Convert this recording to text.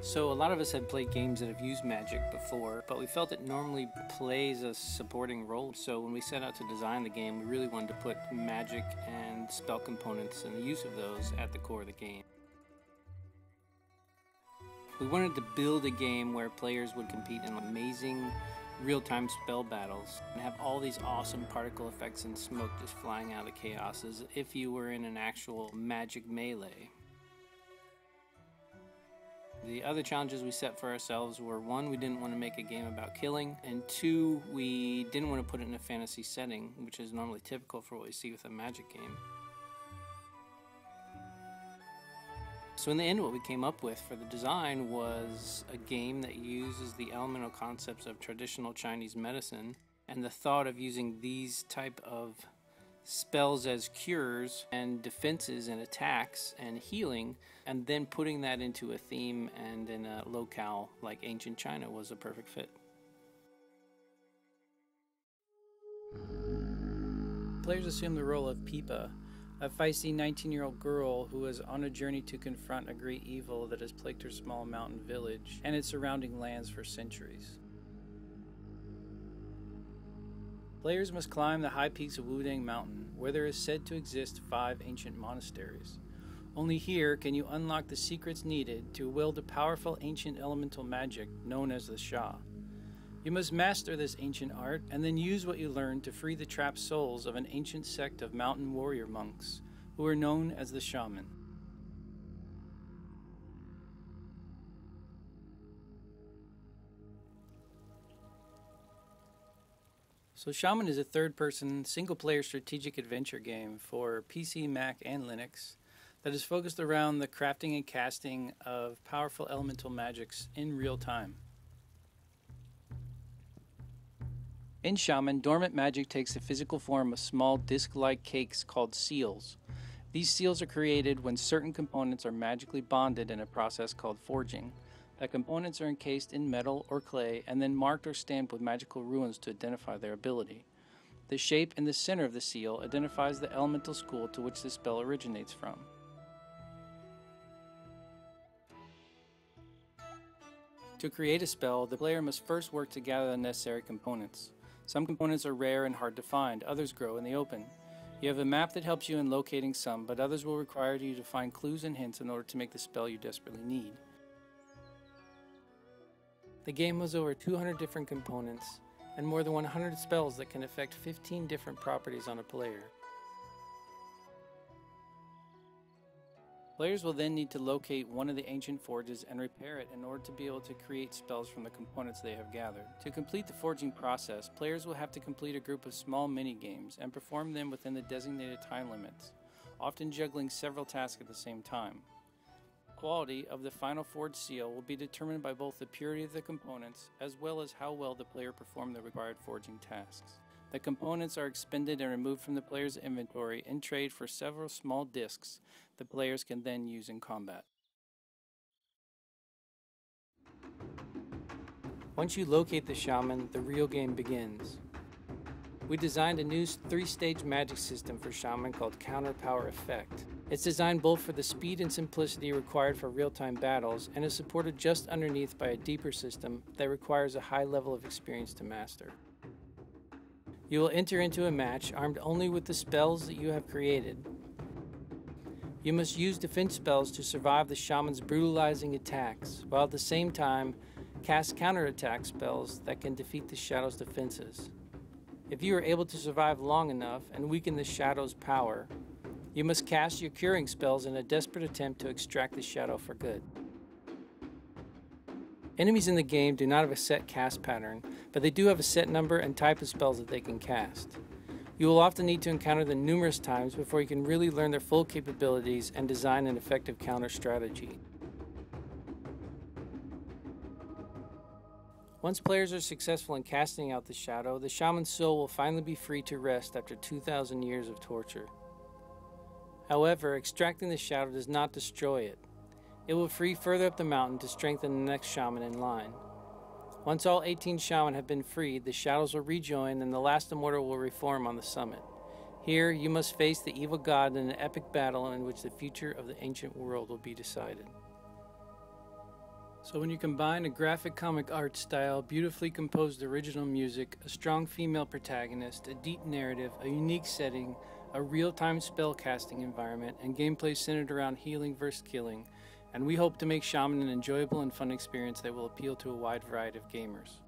So a lot of us have played games that have used magic before, but we felt it normally plays a supporting role. So when we set out to design the game, we really wanted to put magic and spell components and the use of those at the core of the game. We wanted to build a game where players would compete in amazing real-time spell battles and have all these awesome particle effects and smoke just flying out of chaos as if you were in an actual magic melee. The other challenges we set for ourselves were, one, we didn't want to make a game about killing, and two, we didn't want to put it in a fantasy setting, which is normally typical for what we see with a magic game. So in the end, what we came up with for the design was a game that uses the elemental concepts of traditional Chinese medicine and the thought of using these type of spells as cures and defenses and attacks and healing, and then putting that into a theme and in a locale like ancient China was a perfect fit. Players assume the role of Pipa, a feisty 19-year-old girl who is on a journey to confront a great evil that has plagued her small mountain village and its surrounding lands for centuries. Players must climb the high peaks of Wudang Mountain, where there is said to exist 5 ancient monasteries. Only here can you unlock the secrets needed to wield a powerful ancient elemental magic known as the Sha. You must master this ancient art and then use what you learn to free the trapped souls of an ancient sect of mountain warrior monks, who are known as the Shaman. So Shaman is a third-person, single-player strategic adventure game for PC, Mac, and Linux that is focused around the crafting and casting of powerful elemental magics in real time. In Shaman, dormant magic takes the physical form of small disc-like cakes called seals. These seals are created when certain components are magically bonded in a process called forging. The components are encased in metal or clay and then marked or stamped with magical runes to identify their ability. The shape in the center of the seal identifies the elemental school to which the spell originates from. To create a spell, the player must first work to gather the necessary components. Some components are rare and hard to find, others grow in the open. You have a map that helps you in locating some, but others will require you to find clues and hints in order to make the spell you desperately need. The game has over 200 different components and more than 100 spells that can affect 15 different properties on a player. Players will then need to locate one of the ancient forges and repair it in order to be able to create spells from the components they have gathered. To complete the forging process, players will have to complete a group of small mini-games and perform them within the designated time limits, often juggling several tasks at the same time. Quality of the final forged seal will be determined by both the purity of the components as well as how well the player performed the required forging tasks. The components are expended and removed from the player's inventory in trade for several small discs the players can then use in combat. Once you locate the Shaman, the real game begins. We designed a new 3-stage magic system for Shaman called Counter Power Effect. It's designed both for the speed and simplicity required for real-time battles and is supported just underneath by a deeper system that requires a high level of experience to master. You will enter into a match armed only with the spells that you have created. You must use defense spells to survive the Shaman's brutalizing attacks, while at the same time cast counterattack spells that can defeat the Shadow's defenses. If you are able to survive long enough and weaken the Shadow's power, you must cast your curing spells in a desperate attempt to extract the Shadow for good. Enemies in the game do not have a set cast pattern, but they do have a set number and type of spells that they can cast. You will often need to encounter them numerous times before you can really learn their full capabilities and design an effective counter strategy. Once players are successful in casting out the Shadow, the Shaman's soul will finally be free to rest after 2,000 years of torture. However, extracting the Shadow does not destroy it. It will free further up the mountain to strengthen the next Shaman in line. Once all 18 Shaman have been freed, the Shadows will rejoin and the last Immortal will reform on the summit. Here, you must face the evil god in an epic battle in which the future of the ancient world will be decided. So when you combine a graphic comic art style, beautifully composed original music, a strong female protagonist, a deep narrative, a unique setting, a real-time spellcasting environment, and gameplay centered around healing versus killing, and we hope to make Shaman an enjoyable and fun experience that will appeal to a wide variety of gamers.